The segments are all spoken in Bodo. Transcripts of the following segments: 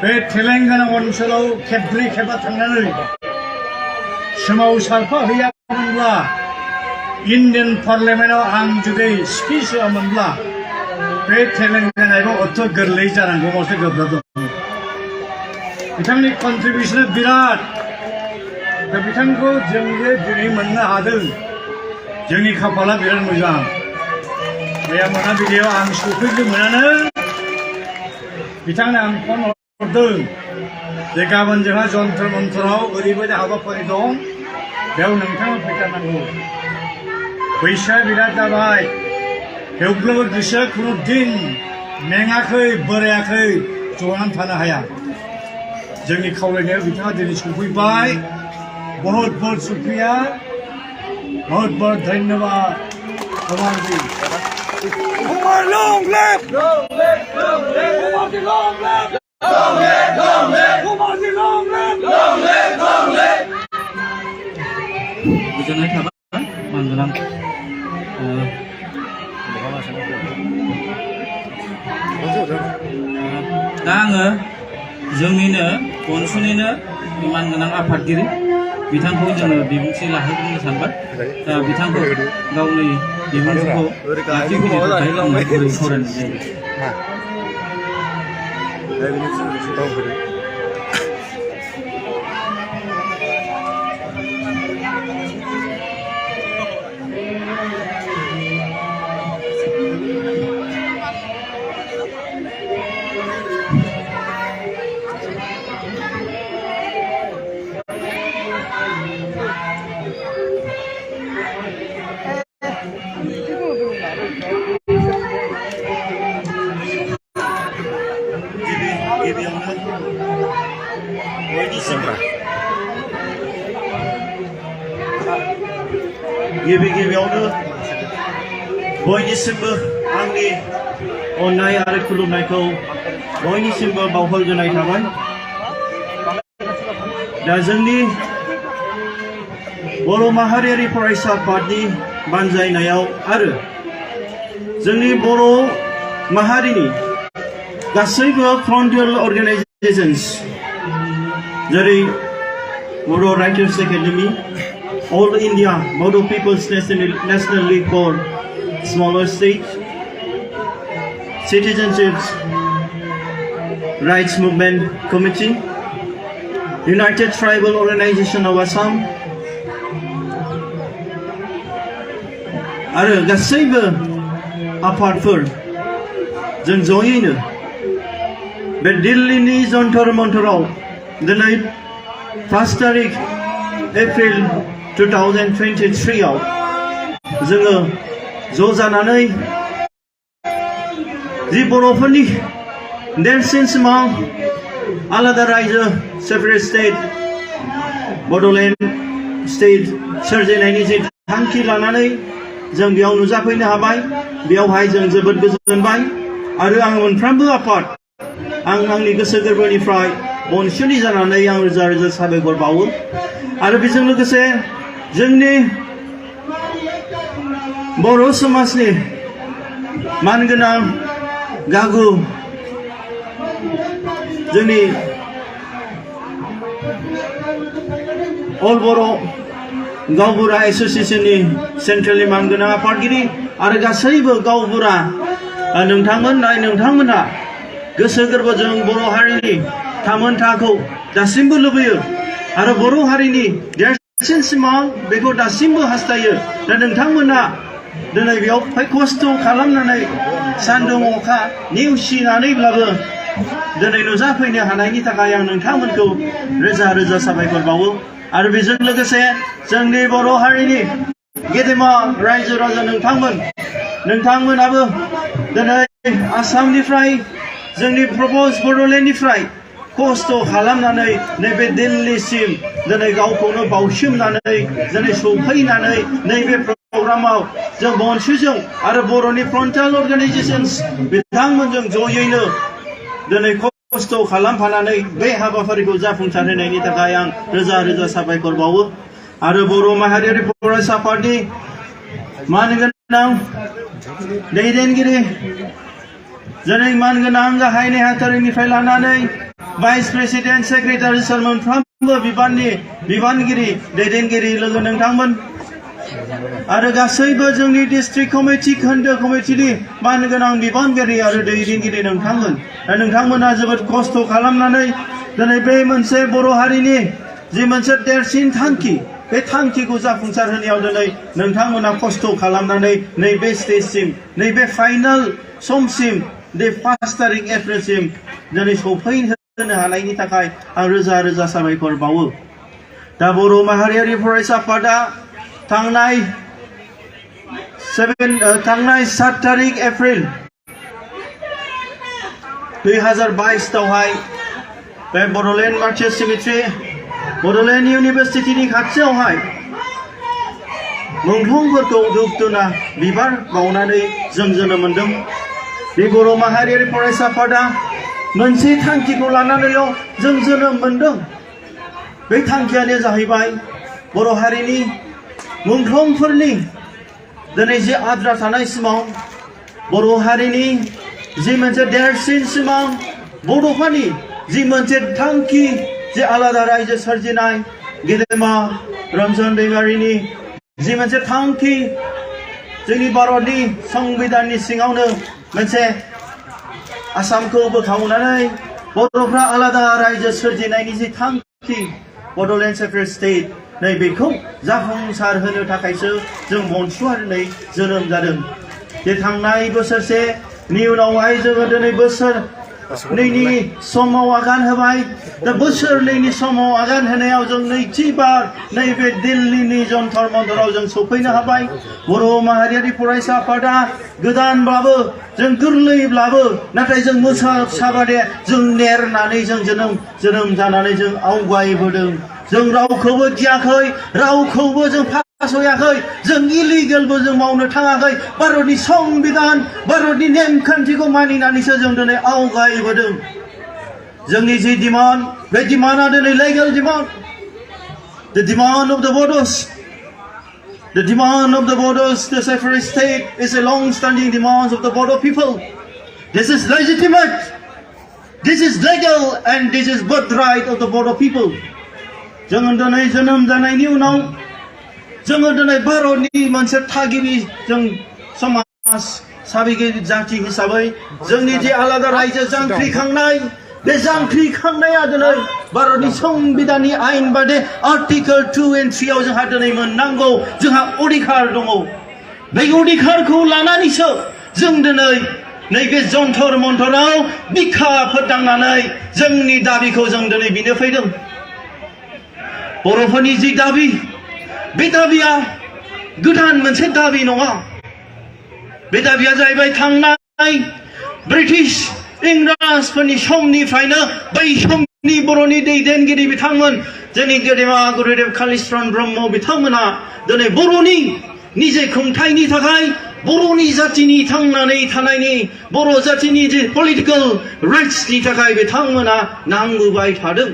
बे तेलेंगाना ओनसोलाव खेबब्रै खेबबा थांनानै सोमावसारफाहैयामोनब्ला इन्डियान पार्लियामेन्टआव आं जुदि स्पिच होआमोनब्ला बे तेलेंगानायाव अत गोरलै जानांगौआवसो गोब्राब दं बिथांनि कन्ट्रिबिउसना बिराद दा बिथांखौ जों जे दिनै मोननो हादों जोंनि खाफाला बिराद मोजां मैया मोनाबिलियाव आं सफैनो मोनानो बिथांनो आं फन हरदों जे गाबोन जोंहा जन्तर मन्तराव ओरैबायदि हाबाफारि दं बेयाव नोंथाङा फैथारनांगौ बैसोआ बिराद जाबाय थेवब्लाबो गोसोआ खुनु दिन मेङाखै बोरायाखै जनानै थानो हाया जोंनि खावलायनायाव बिथाङा दिनै सफैबाय बहुत बहुत शुक्रिया बहुत बहुत धन्यवाद Kumar ji Kumar long live long live long live Kumar ji long live long live long live Kumar ji long live long live long live गोजोननाय थाबाय मानगोनां दा आङो जोंनिनो बनसुनिनो मानगोनां आफादगिरि बिथांखौ जोङो बिबुंथि लाहोग्रोनो सानबाय दा बिथांखौ गावनि बिबुंथिखौ लाखिफैनो थाखाय आङो गुरै खावलायनाय जायो गिबियावनो बयनिसिमबो आंनि अननाय आरो खुलुमनायखौ बयनिसिमबो बावहरग्रोनाय थाबाय दा जोंनि बर' माहारियारि फरायसा आफादनि बानजायनायाव आरो जोंनि बर' माहारिनि गासैबो फ्रन्टियर अर्गानाइजेशन्स जेरै Bodo' writers academy All India Bodo People's National League for Smaller States, Citizenship Rights Movement Committee, United Tribal Organization of Assam, आरो गासैबो आफादफोर जों जयैनो बे दिल्लीनि जन्तर मन्तराव दिनै 1 तारिख एप्रिल 2023 आव जोङो ज' जानानै जि बर'फोरनि देरसिन सिमां आलादा रायजो सेपारेट स्टेट बड'लेण्ड स्टेट सोरजिनायनि जि थांखि लानानै जों बेयाव नुजाफैनो हाबाय बेयावहाय जों जोबोद गोजोनबाय आरो आं मोनफ्रोमबो आफाद आं आंनि गोसो गोरबोनिफ्राय बनसुनि जानानै आं रोजा रोजा साबायखर बावो आरो बेजों लोगोसे जोंनि बर' समाजनि मानगोनां गागु जोंनि अल बर' गावबुरा एस'सिएशननि सेन्ट्रेलनि मानगोनां आफादगिरि आरो गासैबो गावबुरा नोंथांमोनहा गोसो गोरबोजों बर' हारिनि थामोनथाखौ दासिमबो लुबैयो आरो बर' हारिनि देरसिन सिमां बेखौ दासिमबो हास्थायो दा नोंथांमोना दिनै बेयाव खस्थ' खालामनानै सान्दुं अखा नेवसिनानैब्लाबो दिनै नुजाफैनो हानायनि थाखाय आं नोंथांमोनखौ रोजा रोजा साबायखर बावो आरो बेजों लोगोसे जोंनि बर' हारिनि गेदेमा रायजो राजा नोंथांमोनाबो दिनै आसामनिफ्राय जोंनि प्रप'ज बड'लेण्डनिफ्राय खस्थ' खालामनानै नैबे दिल्लीसिम दिनै गावखौनो बावसोमनानै दिनै सफैनानै नैबे प्रग्रामाव जों बनसुजों आरो बर'नि फ्रन्टियर अर्गानाइजेशन्स बिथांमोनजों जयैनो दिनै खस्थ' खालामफानानै बे हाबाफारिखौ जाफुंसारहोनायनि थाखाय आं रोजा रोजा साबायखर बावो आरो बर' माहारियारि फरायसा आफादनि मानगोनां दैदेनगिरि जेरै मानगोनां गाहाय नेहाथारिनिफ्राय लानानै भाइस प्रेसिडेन्ट सेक्रेटारि सोर मोनफ्रोमबो बिबानगिरि दैदेनगिरि लोगो नोंथांमोन आरो गासैबो जोंनि डिस्ट्रिक्ट कमिटि खोन्दो कमिटिनि मानगोनां बिबानगिरि आरो दैदेनगिरि नोंथांमोन दा नोंथांमोना जोबोद खस्थ' खालामनानै दिनै बे मोनसे बर' हारिनि जि मोनसे देरसिन थांखि बे थांखिखौ जाफुंसार होनायाव दिनै नोंथांमोना खस्थ' खालामनानै नैबे स्टेजसिम नैबे फाइनाल समसिम दे 5 तारिख एप्रिलसिम दिनै सफैहोनो हानायनि थाखाय आं रोजा रोजा साबायखर बावो दा बर' माहारियारि फरायसा आफादा थांनाय 7 तारिख एप्रिल 2022 आवहाय बे बड'लेण्ड मार्टियार्स सिमेट्रि बड'लेण्ड इउनिभार्सिटिनि खाथियावहाय मुंख्लंफोरखौ धुप धुना बिबार बावनानै जों जोनोम मोनदों बे बर' माहारियारि फरायसा आफादा मोनसे थांखिखौ लानानैल' जों जोनोम मोनदों बे थांखियानो जाहैबाय बर' हारिनि मुंख्लंफोरनि दिनै जे आद्रा थानाय सिमां बर' हारिनि जि मोनसे देरसिन सिमां बड'फानि जि मोनसे थांखि जे आलादा रायजो सोरजिनाय गेदेमा रन्जन दैमारिनि जि मोनसे थांखि जोंनि भारतनि संबिधाननि सिङावनो मोनसे आसामखौ बोखावनानै बर'फ्रा आलादा रायजो सोरजिनायनि जि थांखि बड'लेण्ड सेपारेट स्टेट नै बेखौ जाफुंसार होनो थाखायसो जों बनसुआ दिनै जोनोम जादों जे थांनाय बोसोरसेनि उनावहाय जोङो दिनै बोसोरनैनि समाव आगान होबाय दा बोसोरनैनि समाव आगान होनायाव जों नैथिबार नैबे दिल्लीनि जन्तर मन्तराव जों सफैनो हाबाय बर' माहारियारि फरायसा आफादा गोदानब्लाबो जों गोरलैब्लाबो नाथाय जों मोसाबादे जों नेरनानै जों जोनोम जानानै जों आवगायबोदों जों रावखौबो गियाखै रावखौबो जों फासयाखै जों इलिगेलबो जों मावनो थाङाखै भारतनि संबिधान भारतनि नेमखान्थिखौ मानिनानैसो जों दिनै आवगायबोदों जोंनि जि डिमान्ड बे डिमान्डआ दिनै legal demand the demand of the voters the demand of the voters the separate state is a long-standing demand of the Bodo people this is legitimate this is legal and this is birthright of the Bodo people जोङो दिनै जोनोम जानायनि उनाव जोङो दिनै भारतनि मोनसे थागिबि जों समाज साबिगिरि जाथि हिसाबै जोंनि जे आलादा रायजो जांख्रिखांनाय बे जांख्रिखांनाया दिनै भारतनि संबिधाननि आयेन बादि आर्टिकल 2 and 3 आव जोंहा दिनै मोननांगौ जोंहा अधिकार दङ बे अधिकारखौ लानानैसो जों दिनै नैबे जन्तर मन्तराव बिखा फोदांनानै जोंनि दाबिखौ जों दिनै बिनो फैदों बर'फोरनि जि दाबि बे दाबिया गोदान मोनसे दाबि नङा बे दाबिया जाहैबाय थांनाय ब्रिटिश इंराजफोरनि समनिफ्रायनो बै समनि बर'नि दैदेनगिरि बिथांमोन जोंनि गेदेमा गुरुदेव कालिचरण ब्रह्म बिथांमोना दिनै बर'नि निजे खुंथायनि थाखाय बर'नि जातिनि थांनानै थानायनि बर' जातिनि जे पलिटिकल राइट्सनि थाखाय बिथांमोना नांबोबाय थादों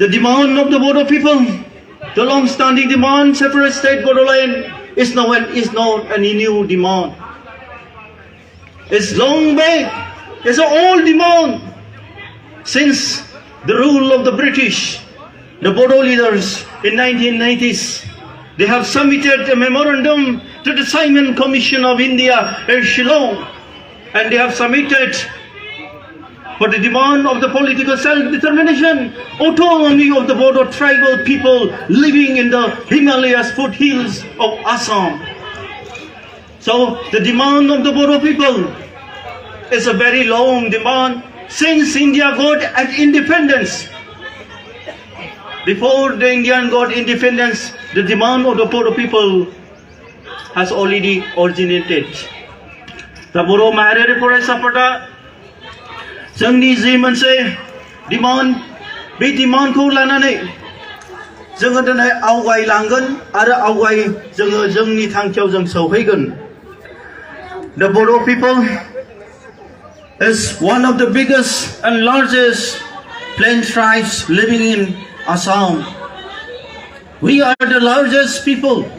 The demand of the Bodo people, the long-standing demand, separate state Bodoland, is not any new demand. It's long back. It's an old demand. Since the rule of the British, the Bodo leaders in 1990s, they have submitted a memorandum to the Simon Commission of India in Shillong, and they have submitted for the demand of the political self-determination, autonomy of the Bodo tribal people living in the Himalayas foothills of Assam. So the demand of the Bodo people is a very long demand since India got independence. Before the Indian got independence, the demand of the Bodo people has already originated. The Bodo Mahariri Forest Sapata जोंनि जि मोनसे डिमान्ड बे डिमान्डखौ लानानै जोङो दिनै आवगायलांगोन आरो जोङो जोंनि थांखियाव जों सौहैगोन The Bodo people is one of the biggest and largest plain tribes living in Assam. We are the largest people,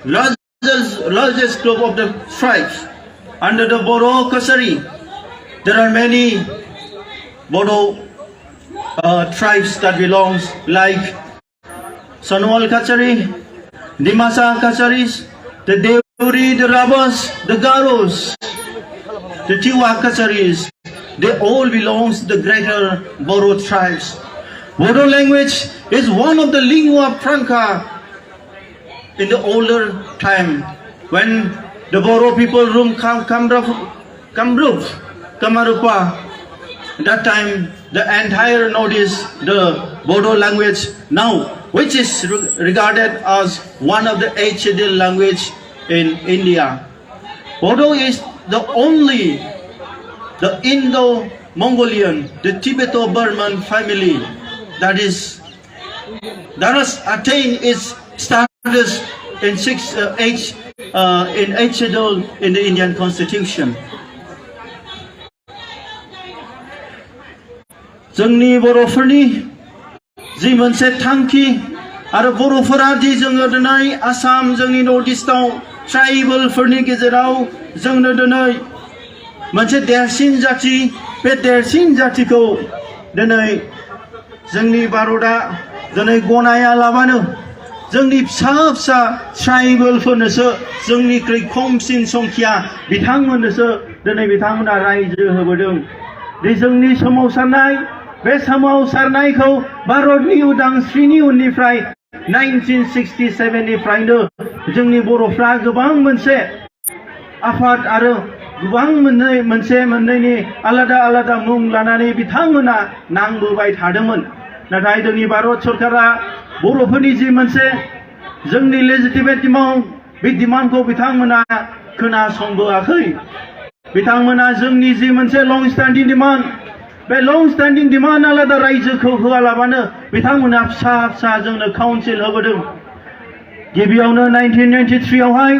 largest group of the tribes under the Bodo Kasari. There are many Bodo tribes that belongs like Sanwal Kachari, Dimasa Kacharis, the Deuri, the Rabas, the Garos, the Tiwa Kacharis, they all belongs to the greater Bodo tribes. Bodo language is one of the lingua franca in the older time when the Bodo people roam Kamrup, Kamarupa. That time the entire notice the Bodo language now, which is regarded as one of the 8 scheduled language in India. Bodo is the only the Indo-Mongolian, the Tibeto-Burman family that has attained its status in 8 schedule in the Indian Constitution. जोंनि बर'फोरनि जि मोनसे थांखि आरो बर'फोरा दि जोङो दिनै आसाम जोंनि नर्थ इस्टआव ट्राइबेलफोरनि गेजेराव जोंनो दिनै मोनसे देरसिन जाथि बे देरसिन जाथिखौ दिनै जोंनि भारतआ दिनै गनायालाबानो जोंनि फिसा फिसा ट्राइबेलफोरनोसो जोंनिख्रुइ खमसिन संख्या बिथांमोननोसो दिनै बिथांमोना रायजो होबोदों दि जोंनि सोमावसारनाय बे सोमावसारनायखौ भारतनि उदांस्रिनि उननिफ्राय 1967 निफ्रायनो जोंनि बर'फ्रा गोबां मोनसे आफाद आरो गोबां मोननैनि आलादा आलादा मुं लानानै बिथांमोना नांबोबाय थादोंमोन नाथाय जोंनि भारत सरकारा बर'फोरनि जि मोनसे जोंनि लेजिटिमेट डिमान्ड बे डिमान्डखौ बिथांमोना खोनासंबोआखै बिथांमोना जोंनि जि मोनसे लं स्टेन्डिं डिमान्ड बे लं स्टेन्डिं डिमान्ड आलादा रायजोखौ होआलाबानो बिथांमोना फिसा फिसा जोंनो काउन्सिल होबोदों गिबियावनो 1993 आवहाय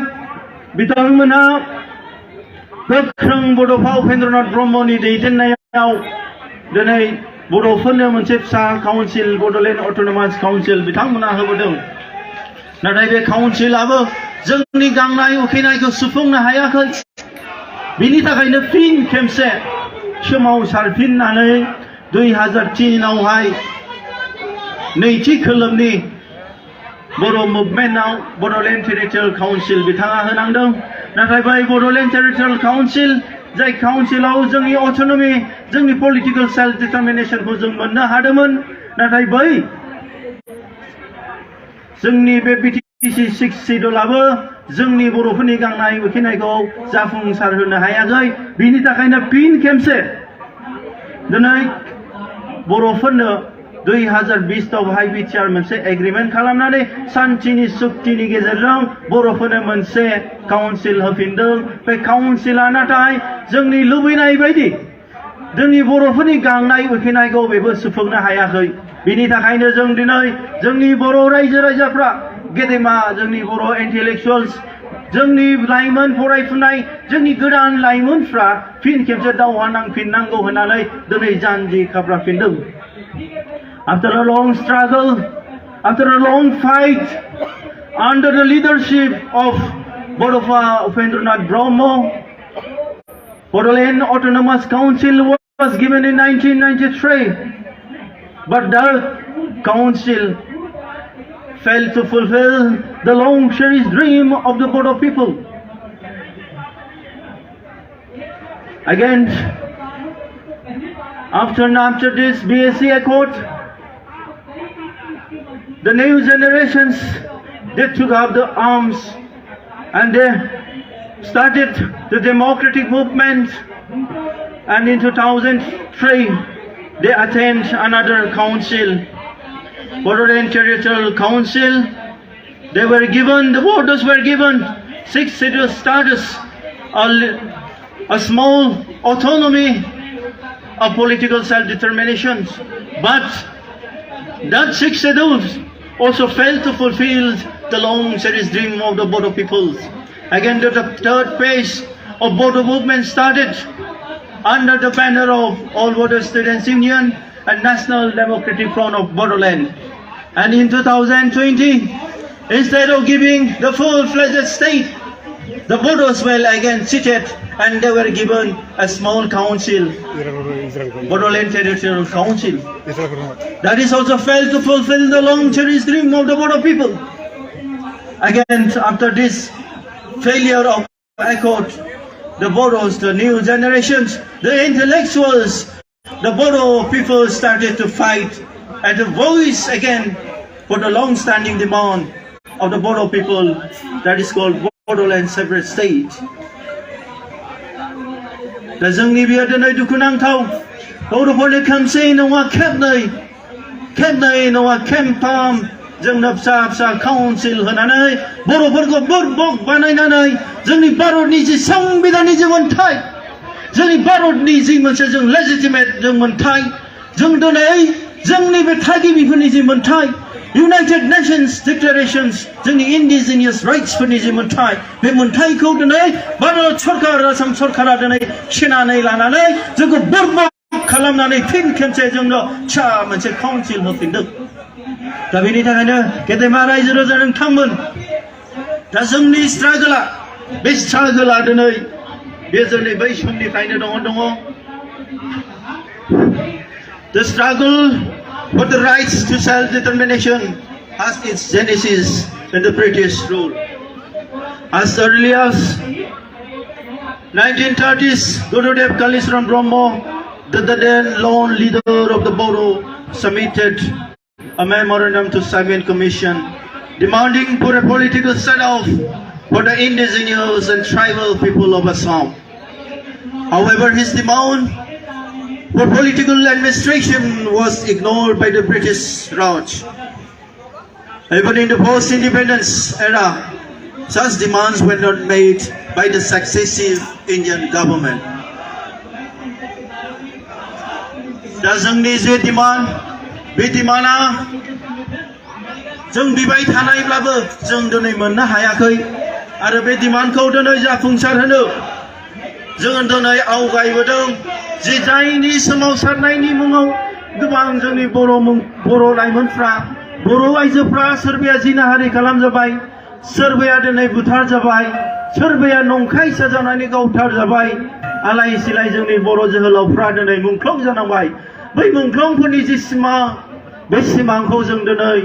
बिथांमोना गोख्रों बड'फा उपेन्द्रनाथ ब्रह्मनि दैदेननायाव दिनै बर'फोरनो मोनसे फिसा काउन्सिल बड'लेण्ड अट'नमास काउन्सिल बिथांमोना होबोदों नाथाय बे काउन्सिलाबो जोंनि गांनाय उखैनायखौ सुफुंनो हायाखै बिनि थाखायनो फिन खेबसे सोमावसारफिननानै 2003 आवहाय नैथि खोलोबनि बर' मुभमेन्टआव बड'लेण्ड टेरिटरियेल काउन्सिल बिथाङा होनांदों नाथाय बै बड'लेण्ड टेरिटरियेल काउन्सिल जाय काउन्सिलाव जोंनि अट'नमि जोंनि पलिटिकेल सेल्फ डिटारमिनेशनखौ जों मोननो हादोंमोन नाथाय बै जोंनि बे बिटिसि 6 शिड्युलाबो जोंनि बर'फोरनि गांनाय उखैनायखौ जाफुंसार होनो हायाखै बिनि थाखायनो फिन खेबसे दिनै बर'फोरनो 2020 आवहाय बिटिआर मोनसे एग्रिमेन्ट खालामनानै शान्तिनि सुक्तिनि गेजेरजों बर'फोरनो मोनसे काउन्सिल होफिनदों बे काउन्सिला नाथाय जोंनि लुबैनाय बायदि जोंनि बर'फोरनि गांनाय उखैनायखौ बेबो सुफुंनो हायाखै बिनि थाखायनो जों दिनै जोंनि बर' रायजो राजाफ्रा गेदेमा जोंनि बर' इन्टेलेक्चुवेल्स जोंनि लाइमोन फरायफुनाय जोंनि गोदान लाइमोनफ्रा फिन खेबसे दावहा नांफिननांगौ होननानै दिनै जानजि खाफ्राफिनदों After a long struggle, after a long fight, under the leadership of Borofa Upendranath Brahmo, Bodoland Autonomous Council was given in 1993, but that council failed to fulfill the long cherished dream of the Bodo people. Again, after this BSc Accord, the new generations, they took up the arms and they started the democratic movement, and in 2003 they attained another council, Bodoland Territorial Council. They were given, the voters were given 6 scheduled status, a small autonomy of political self-determination, but that 6 schedules also failed to fulfill the long cherished dream of the Bodo peoples. Again, the third phase of Bodo movement started under the banner of All Bodo Students Union and National Democratic Front of Bodoland. And in 2020, instead of giving the full-fledged state, the Bodos were again seated and they were given a small council, Boroland Territorial Council. That is also failed to fulfill the long cherished dream of the Bodo people. Again, after this failure of accord, the Bodos, the new generations, the intellectuals, the Bodo people started to fight and to voice again for the long-standing demand of the Bodo people, that is called Bodoland separate state. Da जोंनि बियो दिनै दुखुनांथाव बर'फोरनि खोमसि नङा खेबनै नङा खेबथाम जोंनो फिसा फिसा काउन्सिल होनानै बर'फोरखौ बुरबक बानायनानै जोंनि भारतनि जि संबिधाननि जि मोन्थाय, जोंनि भारतनि जि मोनसे जों लेजिटिमेट जों मोन्थाय, जों दिनै जोंनि बे थागिबिफोरनि जि मोन्थाय, United Nations Declarations, जोंनि indigenous rights फोरनि जि मोन्थाय, बे मोन्थायखौ दिनै भारत सरकार, आसाम सरकारा दिनै सेनानै लानानै जोंखौ बुरबक खालामनानै फिन खेबसे जोंनो फिसा मोनसे काउन्सिल होफिनदों। दा बेनि थाखायनो गेदेमा रायजो राजा नोंथांमोन, दा जोंनि स्ट्रागोला, बे स्ट्रागोला दिनै बे जोंनि बै समनिफ्रायनो दङ। The struggle for the rights to self-determination has its genesis in the British rule. As early as 1930s, Gurudev Kalisram Brahma, the then lone leader of the Bodo, submitted a memorandum to Sabian Commission demanding for a political set-off for the indigenous and tribal people of Assam. However, his demand for political administration was ignored by the British Raj. Even in the post-independence era, such demands were not made by the successive Indian government. दा जोंनि जे डिमान्ड, बे डिमान्डआ जों बिबाय थानायब्लाबो जों दिनै मोननो हायाखै आरो बे डिमान्डखौ दिनै जाफुंसार होनो जों दिनै आवगायबोदों। जे जायनि सोमावसारनायनि मुङाव गोबां जोंनि बर' लाइमोनफ्रा, बर' आइजोफ्रा सोरबाया जिनाहारि खालामजाबाय, सोरबाया दिनै बुथारजाबाय, सोरबाया नंखाय साजावनानै गावथारजाबाय, आलाय सिलाय जोंनि बर' जोहोलावफ्रा दिनै मुंख्लं जानांबाय। बै मुंख्लंफोरनि जि सिमां, बे सिमांखौ जों दिनै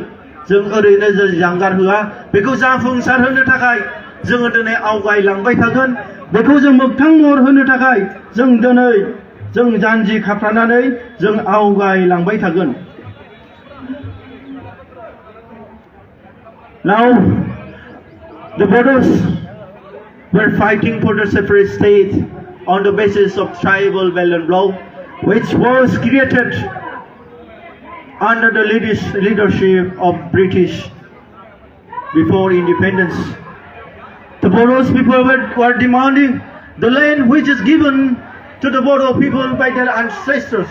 जों ओरैनो जों जानगार होआ, बेखौ जाफुंसार होनो थाखाय जोङो दिनै आवगायलांबाय थागोन। बेखौ जों मोगथां महर होनो थाखाय जों दिनै जों जानजि खाफ्रानानै जों आवगायलांबाय थागोन। Now, the Bodos were fighting for the separate state on the basis of tribal ballot law, which was created under the leadership of British before independence. The Bodos people were demanding the land which is given to the Bodo people by their ancestors.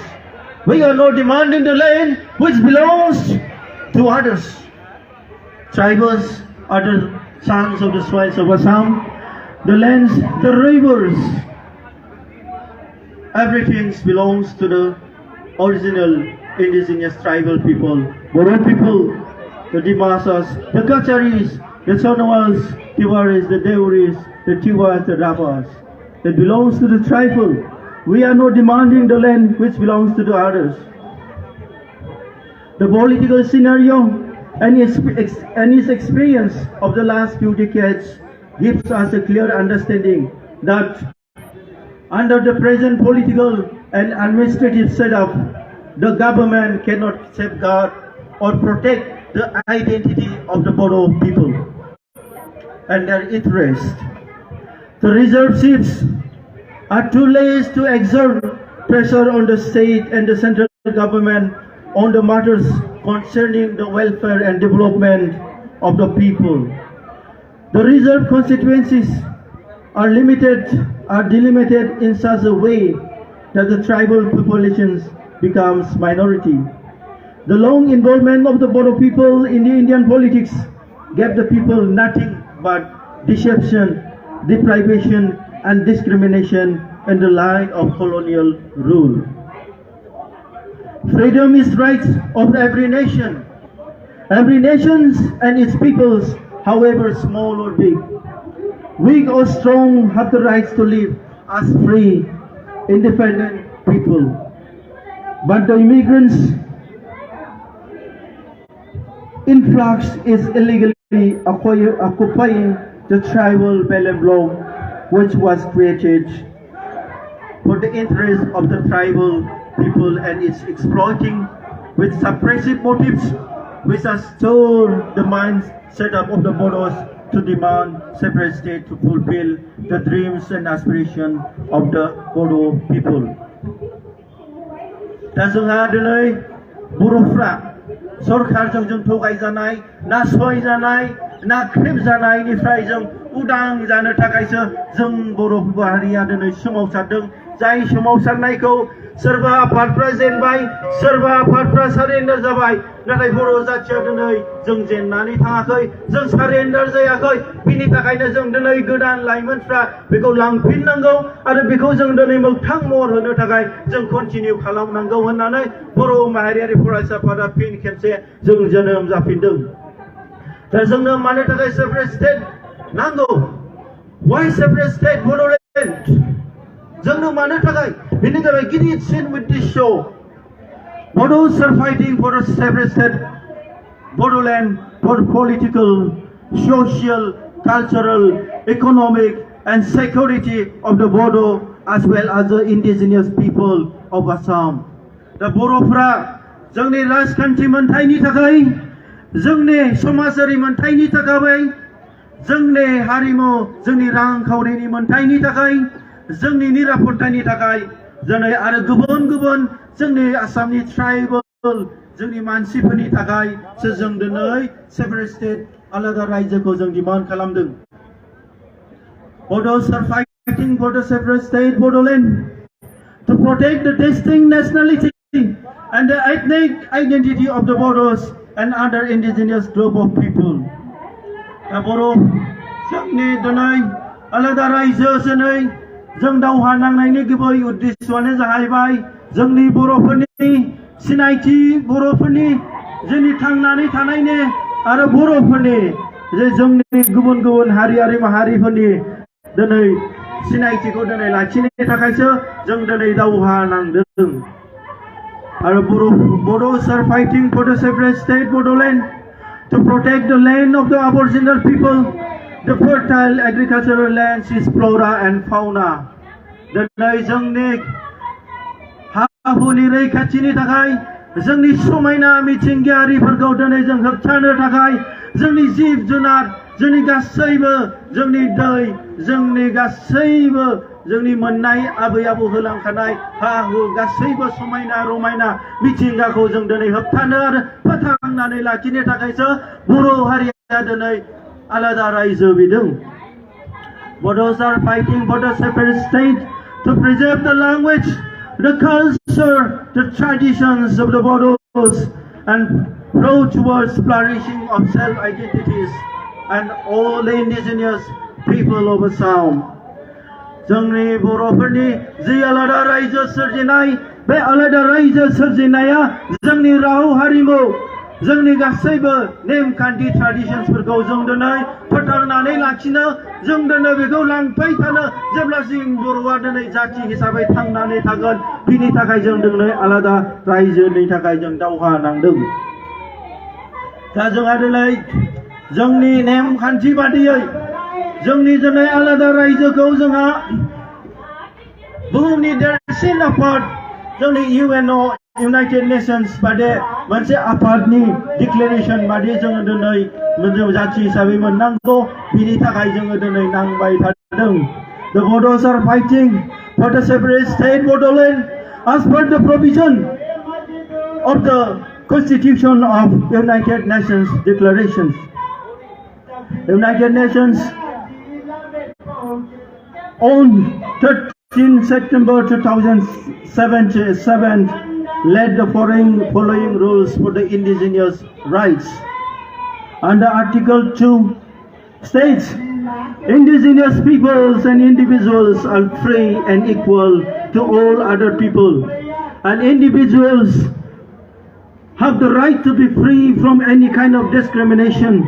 We are not demanding the land which belongs to others. Tribals are the sons of the soils of Assam, the lands, the rivers, everything belongs to the original indigenous tribal people, Bodo people, the Dimasas, the Kacharis, the Sonowals, Tiwaris, the Deuris, the Tiwas, the Rapas. That belongs to the tribal. We are not demanding the land which belongs to the others. The political scenario and its experience of the last few decades gives us a clear understanding that under the present political and administrative setup, the government cannot safeguard or protect the identity of the Bodo people and their interest. The reserve seats are too late to exert pressure on the state and the central government on the matters concerning the welfare and development of the people. The reserve constituencies are delimited in such a way that the tribal populations becomes minority. The long involvement of the Bodo people in the Indian politics gave the people nothing but deception, deprivation and discrimination in the line of colonial rule. Freedom is rights of every nation. Every nation and its peoples, however small or big, weak or strong, have the rights to live as free, independent people. But the immigrants' influx is illegally occupying the tribal block, which was created for the interest of the tribal people and is exploiting with suppressive motives, which has stored the mindset of the Bodos to demand separate state to fulfill the dreams and aspirations of the Bodo people. दा जोंहा दिनै बर'फ्रा सरखारजों जों थगायजानाय नासयजानाय नाख्रेबजानायनिफ्राय जों उदां जानो थाखायसो जों बर' हारिया दिनै सोमावसारदों जाय सोमावसारनायखौ सोरबा आफादफ्रा जेनबाय सोरबा आफादफ्रा सारेन्डार जाबाय नाथाय बर' जाथिया दिनै जों जेननानै थाङाखै जों सारेन्डार जायाखै बिनि थाखायनो जों दिनै गोदान लाइमोनफ्रा बेखौ लांफिननांगौ आरो बेखौ जों दिनै मोगथां महर होनो थाखाय जों कन्टिनिउ खालामनांगौ होननानै बर' माहारियारि फरायसा आफादा फिन खेबसे जों जोनोम जाफिनदों दा जोंनो मानो थाखाय सेपारेट स्टेट नांगौ वाइ सेपारेट स्टेट बड'लेण्ड जोंनो मानो थाखाय बेनि थाखाय गिदिरसिन उद्देश्य Bodos are fighting for a separate state Bodoland for political, social, cultural, economic and security of the Bodo as well as the indigenous people of Assam. The बर'फ्रा जोंनि राजखान्थि मोनथायनि थाखाय जोंनि समाजारि मोनथायनि थाखाय जोंनि हारिमु जोंनि रांखावरिनि मोनथायनि थाखाय जोंनि निरापत्तानि थाखाय दिनै आरो गुबुन गुबुन जोंनि आसामनि ट्राइबेल जोंनि मानसिफोरनि थाखाय जों दिनै सेपारेट स्टेट आलादा रायजोखौ जों डिमान्ड खालामदों Bodos are fighting for the separate state Bodoland to protect the distinct nationality and the ethnic identity of the Bodos and other indigenous group of people. दा बर' जोंनि दिनै आलादा रायजो दिनै जों दावहा नांनायनि गुबै उद्देश्यआनो जाहैबाय जोंनि बर'फोरनि सिनायथि बर'फोरनि जोंनि थांनानै थानायनि आरो बर'फोरनि जे जोंनि गुबुन गुबुन हारियारि माहारिफोरनि दिनै सिनायथिखौ दिनै लाखिनो थाखायसो जों दिनै दावहा नांदों आरो Bodos are fighting for the separate state Bodoland to protect the land of the aboriginal people, the fertile agricultural lands, its flora and fauna. दिनै जोंनि हा-हुनि रैखाथिनि थाखाय जोंनि समायना मिथिंगायारिफोरखौ दिनै जों होबथानो थाखाय जोंनि जिब जुनार जोंनि गासैबो जोंनि दै जोंनि गासैबो जोंनि मोननाय आबै आबौ होलांखानाय हा-हु गासैबो समायना रमायना मिथिंगाखौ जों दिनै होबथानो आरो फोथांनानै लाखिनो थाखायसो बर' हारिया दिनै आलादा रायजो बिदों Bodos are fighting for the separate state to preserve the language, the culture, the traditions of the Bodos and grow towards flourishing of self-identities and all the indigenous people of Assam. जोंनि बर'फोरनि जि आलादा रायजो सोरजिनाय बे आलादा रायजो सोरजिनाया जोंनि राव हारिमु जोंनि गासैबो नेमखान्थि ट्रेडिशन्सफोरखौ जों दिनै फोथांनानै लाखिनो जों दिनै बेखौ लांफाय थानो जेब्लासिम बर'आ दिनै जाथि हिसाबै थांनानै थागोन बिनि थाखाय जों दिनै आलादा रायजोनि थाखाय जों दावहा नांदों दा जोंहा दिनै जोंनि नेमखान्थि बादियै जोंनि दिनै आलादा रायजोखौ जोंहा बुहुमनि देरसिन आफाद जोंनि UNO United Nations बादि मोनसे आफादनि डिक्लेरेशन बादि जोङो दिनै जों जाथि हिसाबै मोननांगौ बिनि थाखाय जोङो दिनै नांबाय थादों The Bodos are fighting for the separate state Bodoland as per the provision of the Constitution of United Nations declarations. United Nations on 13 September 2007 led the following rules for the indigenous rights. Under Article 2 states, indigenous peoples and individuals are free and equal to all other people, and individuals have the right to be free from any kind of discrimination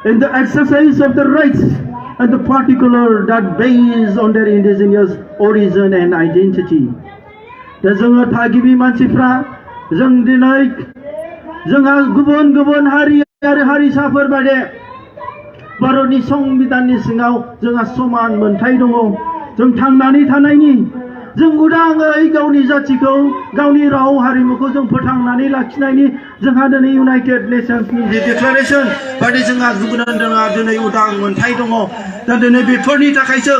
in the exercise of the rights and the particular that based on their indigenous origin and identity. दा जोङो थागिबि मानसिफ्रा जों दिनै जोंहा गुबुन गुबुन हारि आरो हारिसाफोर बायदि भारतनि संबिधाननि सिङाव जोंहा समान मोनथाय दङ जों थांनानै थानायनि जों उदाङै गावनि जाथिखौ गावनि राव हारिमुखौ जों फोथांनानै लाखिनायनि जोंहा दिनै इउनाइटेड नेशन्सनि जे डिक्लारेशन बायदि जोंहा गुबुन दिनै उदां मोनथाय दङ दा दिनै बेफोरनि थाखायसो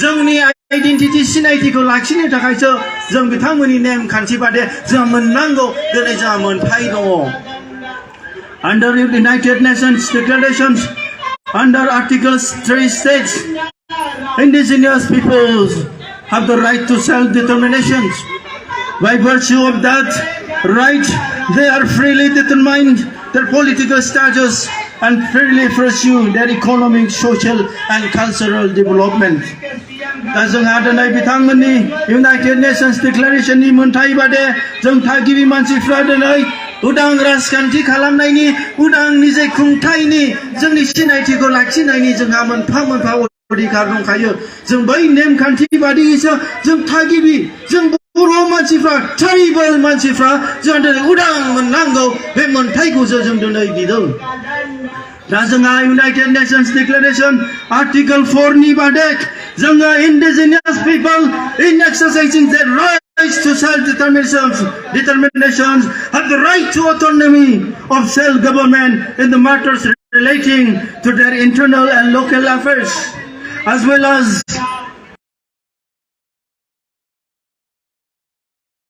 जोंनि आइडेन्टिटि सिनायथिखौ लाखिनो थाखायसो जों बिथांमोननि नेमखान्थि बादि जोंहा मोननांगौ दिनै जोंहा मोनथाय दङ Under United Nations declarations under Articles 3 states indigenous peoples have the right to self-determination. By virtue of that right, they are freely determined their political status and freely pursue their economic, social and cultural development. दा जोंहा दिनै बिथांमोननि United Nations Declarationनि मोनथाय बादि जों थागिबि मानसिफ्रा दिनै उदां राजखान्थि खालामनायनि उदां निजे खुंथायनि जोंनि सिनायथिखौ लाखिनायनि जोंहा मोनफा मोनफा अधिकार दंखायो जों बै नेमखान्थि बादियैसो जों थागिबि जों बर' मानसिफ्रा ट्राइबेल मानसिफ्रा जों दिनै उदां मोननांगौ बे मोनथायखौसो जों दिनै बिदों दा जोंहा United Nations Declaration Article 4 नि बादै जोंहा indigenous people in exercising their rights to self-determination have the right to autonomy of self-government in the matters relating to their internal and local affairs, as well as